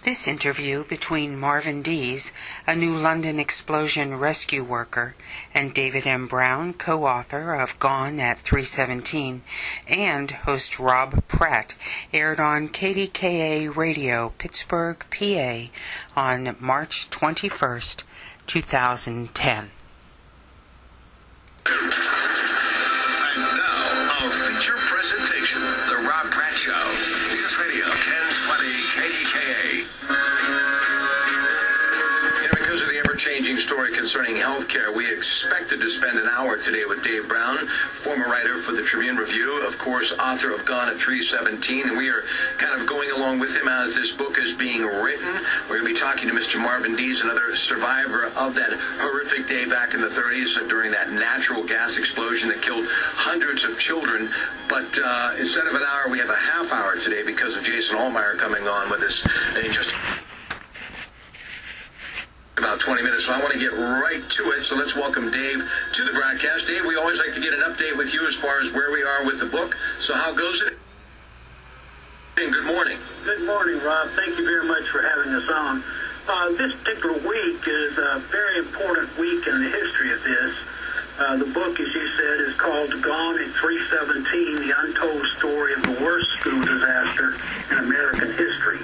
This interview between Marvin Dees, a New London explosion rescue worker, and David M. Brown, co-author of Gone at 3:17, and host Rob Pratt, aired on KDKA Radio, Pittsburgh, PA, on March 21st, 2010. And now, our feature presentation, The Rob Pratt Show, News Radio 1020 KDKA. Because of the ever-changing story concerning health care, we expected to spend an hour today with Dave Brown, former writer for the Tribune Review, of course, author of Gone at 3:17, and we are kind of going along with him as this book is being written. We're going to be talking to Mr. Marvin Dees, another survivor of that horrific day back in the 30s during that natural gas explosion that killed hundreds of children. But instead of an hour, we have a half hour today because of Jason Allmeyer coming on with us in just about 20 minutes, so I want to get right to it. So let's welcome Dave to the broadcast. Dave, we always like to get an update with you as far as where we are with the book. So how goes it? And good morning. Good morning, Rob. Thank you very much for having us on. This particular week is a very important week in the history of this. The book, as you said, is called Gone at 3:17, The Untold Story of the Worst School Disaster in American History.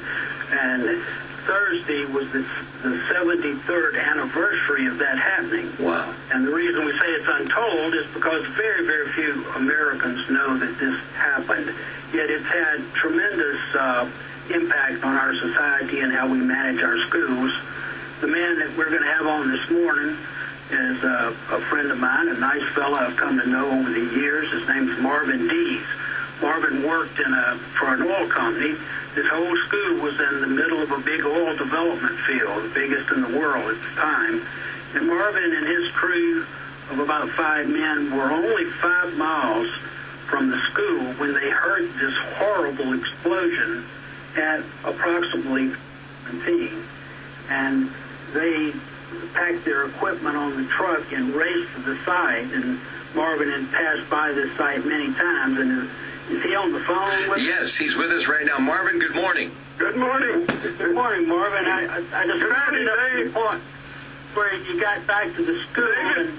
And Thursday was the 73rd anniversary of that happening. Wow. And the reason we say it's untold is because very, very few Americans know that this happened. Yet it's had tremendous impact on our society and how we manage our schools. The man that we're going to have on this morning is a friend of mine, a nice fellow I've come to know over the years. His name's Marvin Dees. Marvin worked for an oil company. This whole school was in the middle of a big oil development field, the biggest in the world at the time. And Marvin and his crew of about 5 men were only 5 miles from the school when they heard this horrible explosion at approximately 17. And they packed their equipment on the truck and raced to the site. And Marvin had passed by this site many times. And is he on the phone with us? Yes, he's with us right now. Marvin, good morning. Good morning. Good morning, Marvin. I just rounded up to the point where you got back to the school. David,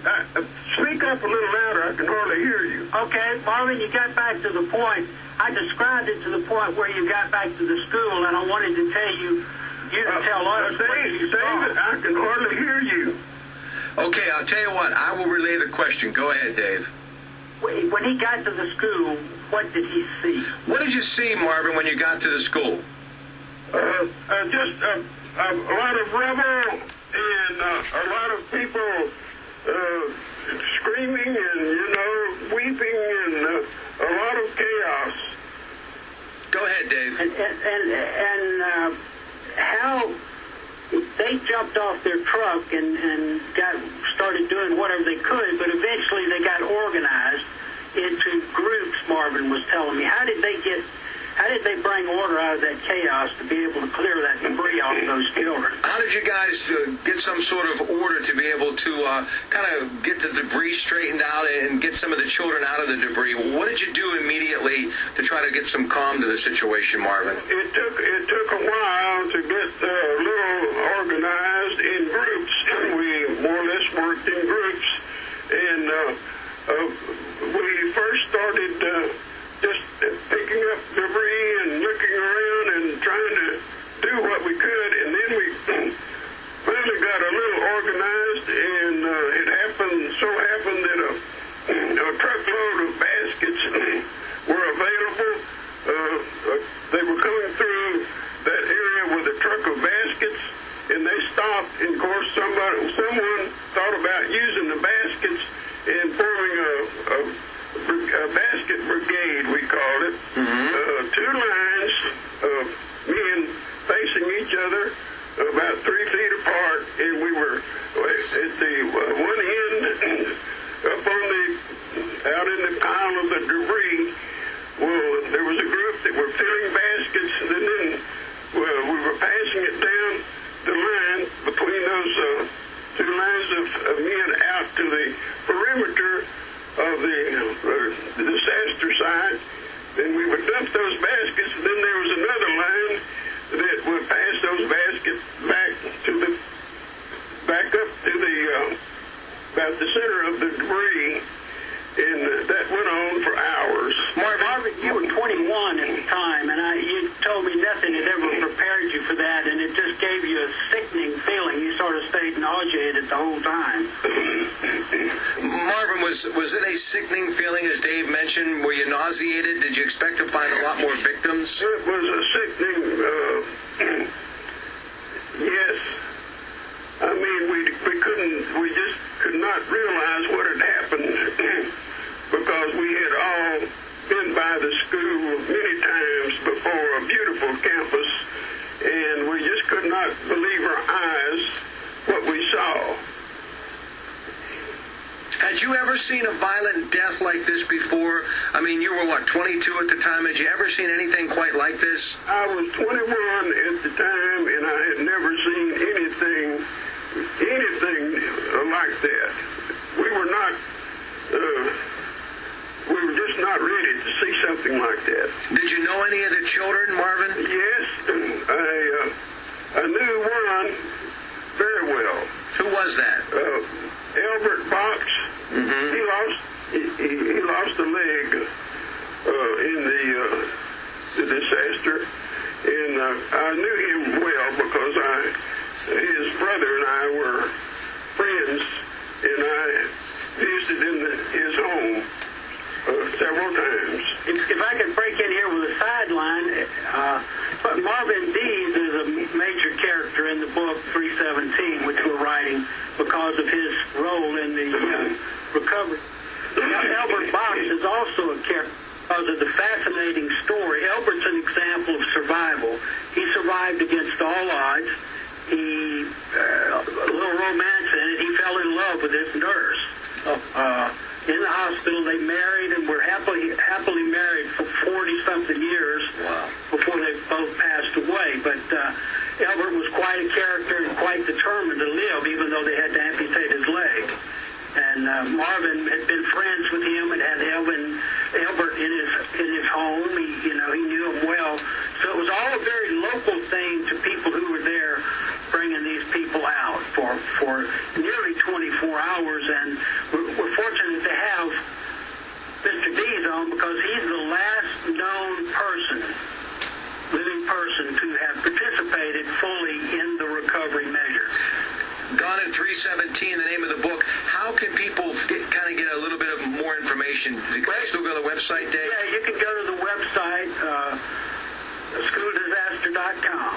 speak up a little louder. I can hardly hear you. Okay, Marvin, you got back to the point. I described it to the point where you got back to the school, and I wanted to tell you to tell us what you saw. David, I can hardly hear you. Okay, I'll tell you what. I will relay the question. Go ahead, Dave. When he got to the school, what did he see? What did you see, Marvin, when you got to the school? Just a lot of rubble and a lot of people screaming and, weeping and a lot of chaos. Go ahead, Dave. And how they jumped off their truck and started doing whatever they could, but eventually they got organized into groups, Marvin was telling me. How did they bring order out of that chaos to be able to clear that debris off those children? How did you guys get some sort of order to be able to kind of get the debris straightened out and get some of the children out of the debris? What did you do immediately to try to get some calm to the situation, Marvin? It took a while to get a little organized in groups, and we more or less worked in groups. And we first started just picking up debris and looking around and trying to do what we could, and then we finally got a little organized, and it so happened that a truckload of baskets were available. They were coming through that area with a truck of baskets, and they stopped, and of course someone thought about using the baskets and forming a basket brigade, we called it. Mm-hmm. 2 lines of men facing each other about 3 feet apart, and we were at the one end out in the pile of the debris. Well, there was a group that were filling baskets, and then we were passing it down the line between those 2 lines of men out to the perimeter of the disaster site, and we would dump those baskets, and then there was another line that would pass those baskets nothing had ever prepared you for that, and it just gave you a sickening feeling. You sort of stayed nauseated the whole time. Marvin, was it a sickening feeling, as Dave mentioned? Were you nauseated? Did you expect to find a lot more victims? It was a sickening, yes. I mean, we just could not realize what had happened because we had all been by the school many times before, a beautiful campus, and we just could not believe our eyes what we saw. Had you ever seen a violent death like this before? I mean, you were, 22 at the time. Had you ever seen anything quite like this? I was 21 at the time, and I had never seen anything like that. We were just not ready to see something like that. Did you know any of the children, Marvin? Yes, I knew one very well. Who was that? Albert Box. Mm-hmm. He lost a leg in the disaster, and I knew him well because his brother and I were friends, and I visited his home several times. If I could break in here with a sideline, Marvin Dees is a major character in the book 317, which we're writing because of his role in the recovery. Now, Albert Box is also a character because of the fascinating story. Albert's an example of survival. He survived against all odds. A little romance in it, he fell in love with this nurse. In the hospital, they married and were happily married for 40-something years. Wow. Before they both passed away. But Albert was quite a character and quite determined to live, even though they had to amputate his leg. And Marvin had been friends with him and had Albert in his home. He knew him well. So it was all a very local thing to people who were there, bringing these people out for nearly 24 hours. And we're fortunate to have Mr. Dees on because he's the last known living person to have participated fully in the recovery measures. Gone at 317, the name of the book. How can people get a little bit of more information? Can they still go to the website, Dave? Yeah, you can go to the website, schooldisaster.com.